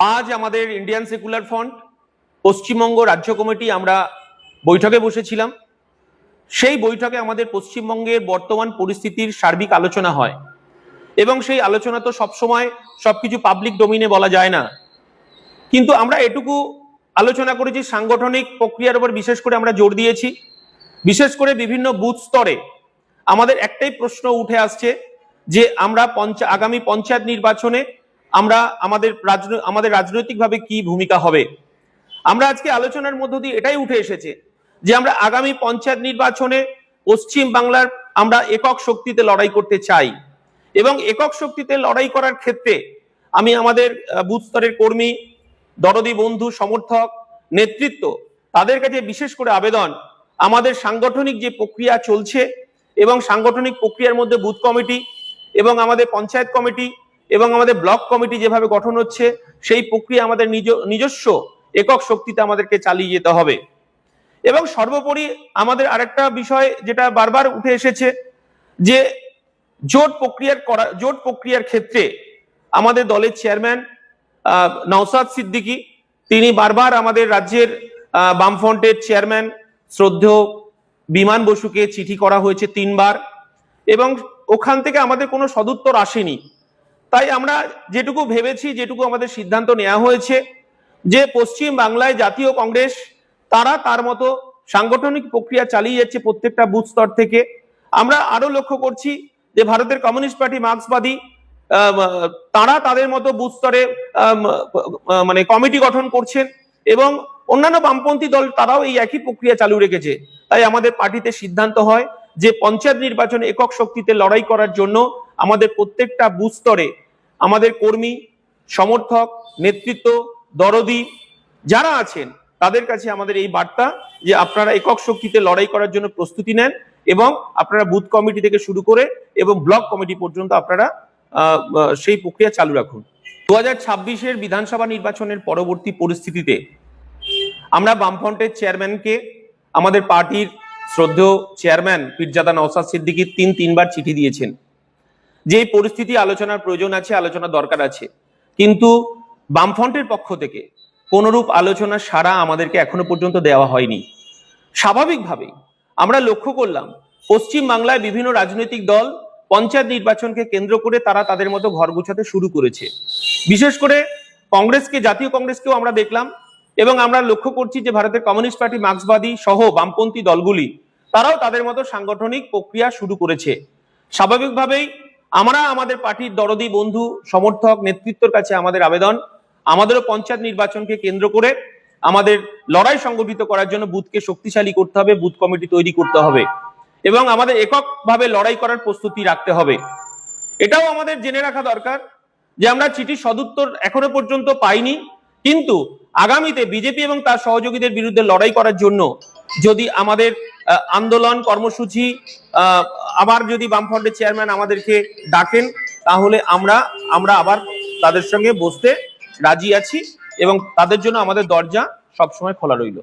আজ আমাদের Indian secular front Paschimbanga রাজ্য কমিটি আমরা বৈঠকে বসেছিলাম। সেই বৈঠকে আমাদের পশ্চিমবঙ্গের বর্তমান পরিস্থিতির সার্বিক আলোচনা হয় এবং সেই আলোচনা তো সবসময় সবকিছু পাবলিক ডোমিনে বলা যায় না, কিন্তু আমরা এটুকু আলোচনা করেছি সাংগঠনিক প্রক্রিয়ার উপর বিশেষ করে আমরা জোর দিয়েছি। বিশেষ করে বিভিন্ন বুথ স্তরে আমাদের একটাই প্রশ্ন উঠে আসছে যে আমরা আগামী পঞ্চায়েত নির্বাচনে আমরা আমাদের রাজনৈতিকভাবে কি ভূমিকা হবে। আমরা আজকে আলোচনার মধ্য দিয়ে এটাই উঠে এসেছে যে আমরা আগামী পঞ্চায়েত নির্বাচনে পশ্চিম বাংলার আমরা একক শক্তিতে লড়াই করতে চাই এবং একক শক্তিতে লড়াই করার ক্ষেত্রে আমি আমাদের বুথ স্তরের কর্মী, দরদি বন্ধু, সমর্থক, নেতৃত্ব তাদের কাছে বিশেষ করে আবেদন, আমাদের সাংগঠনিক যে প্রক্রিয়া চলছে এবং সাংগঠনিক প্রক্রিয়ার মধ্যে বুথ কমিটি এবং আমাদের পঞ্চায়েত কমিটি এবং আমাদের ব্লক কমিটি যেভাবে গঠন হচ্ছে সেই প্রক্রিয়া আমাদের নিজস্ব একক শক্তিতে আমাদেরকে চালিয়ে যেতে হবে। এবং সর্বোপরি আমাদের আরেকটা বিষয় যেটা বারবার উঠে এসেছে যে জোট প্রক্রিয়ার ক্ষেত্রে আমাদের দলের চেয়ারম্যান নওশাদ সিদ্দিকী তিনি বারবার আমাদের রাজ্যের বামফ্রন্টের চেয়ারম্যান শ্রদ্ধেয় বিমান বসুকে চিঠি করা হয়েছে 3 বার এবং ওখান থেকে আমাদের কোনো সদুত্তর আসেনি। তাই আমরা যেটুকু ভেবেছি, যেটুকু আমাদের সিদ্ধান্ত নেওয়া হয়েছে যে পশ্চিম বাংলায় জাতীয় কংগ্রেস তারা তার মতো সাংগঠনিক প্রক্রিয়া চালিয়ে যাচ্ছে প্রত্যেকটা বুথ স্তর থেকে। আমরা আরো লক্ষ্য করছি যে ভারতের কমিউনিস্ট পার্টি, মার্ক্সবাদী তারা তাদের মতো বুথ স্তরে মানে কমিটি গঠন করছেন এবং অন্যান্য বামপন্থী দল তারাও এই একই প্রক্রিয়া চালু রেখেছে। তাই আমাদের পার্টিতে সিদ্ধান্ত হয় যে পঞ্চায়েত নির্বাচনে একক শক্তিতে লড়াই করার জন্য আমাদের প্রত্যেকটা বুথ স্তরে আমাদের কর্মী, সমর্থক, নেতৃত্ব, দরদি যারা আছেন তাদের কাছে আমাদের এই বার্তা যে আপনারা একক শক্তিতে লড়াই করার জন্য প্রস্তুতি নেন এবং আপনারা বুথ কমিটি থেকে শুরু করে এবং ব্লক কমিটি পর্যন্ত আপনারা সেই প্রক্রিয়া চালু রাখুন। 2026-এর বিধানসভা নির্বাচনের পরবর্তী পরিস্থিতিতে আমরা বামফ্রন্টের চেয়ারম্যানকে আমাদের পার্টির শ্রদ্ধেয় চেয়ারম্যান পীরজাদা নওশাদ সিদ্দিকী 3 বার চিঠি দিয়েছেন যে এই পরিস্থিতি আলোচনার প্রয়োজন আছে, আলোচনার দরকার আছে, কিন্তু বামফ্রন্টের পক্ষ থেকে কোনরূপ আলোচনার সাড়া আমাদেরকে এখনো পর্যন্ত দেওয়া হয়নি। স্বাভাবিকভাবেই আমরা লক্ষ্য করলাম পশ্চিম বাংলায় বিভিন্ন রাজনৈতিক দল পঞ্চায়েত নির্বাচনকে কেন্দ্র করে তারা তাদের মতো ঘর গোছাতে শুরু করেছে। বিশেষ করে কংগ্রেসকে, জাতীয় কংগ্রেসকেও আমরা দেখলাম এবং আমরা লক্ষ্য করছি যে ভারতের কমিউনিস্ট পার্টি, মার্ক্সবাদী সহ বামপন্থী দলগুলি তারাও তাদের মতো সাংগঠনিক প্রক্রিয়া শুরু করেছে। স্বাভাবিকভাবেই আমরা আমাদের পার্টির দরদি বন্ধু, সমর্থক, নেতৃত্বের কাছে আমাদের আবেদন, আমাদেরও পঞ্চায়েত নির্বাচনকে কেন্দ্র করে আমাদের লড়াই সংগঠিত করার জন্য বুথকে শক্তিশালী করতে হবে, বুথ কমিটি তৈরি করতে হবে এবং আমাদের এককভাবে লড়াই করার প্রস্তুতি রাখতে হবে। এটাও আমাদের জেনে রাখা দরকার যে আমরা চিঠির সদুত্তর এখনো পর্যন্ত পাইনি, কিন্তু আগামীতে বিজেপি এবং তার সহযোগীদের বিরুদ্ধে লড়াই করার জন্য যদি আমাদের আন্দোলন কর্মসূচি আবার যদি বামফ্রন্টের চেয়ারম্যান আমাদেরকে ডাকেন তাহলে আমরা আবার তাদের সঙ্গে বসতে রাজি আছি এবং তাদের জন্য আমাদের দরজা সবসময় খোলা রইল।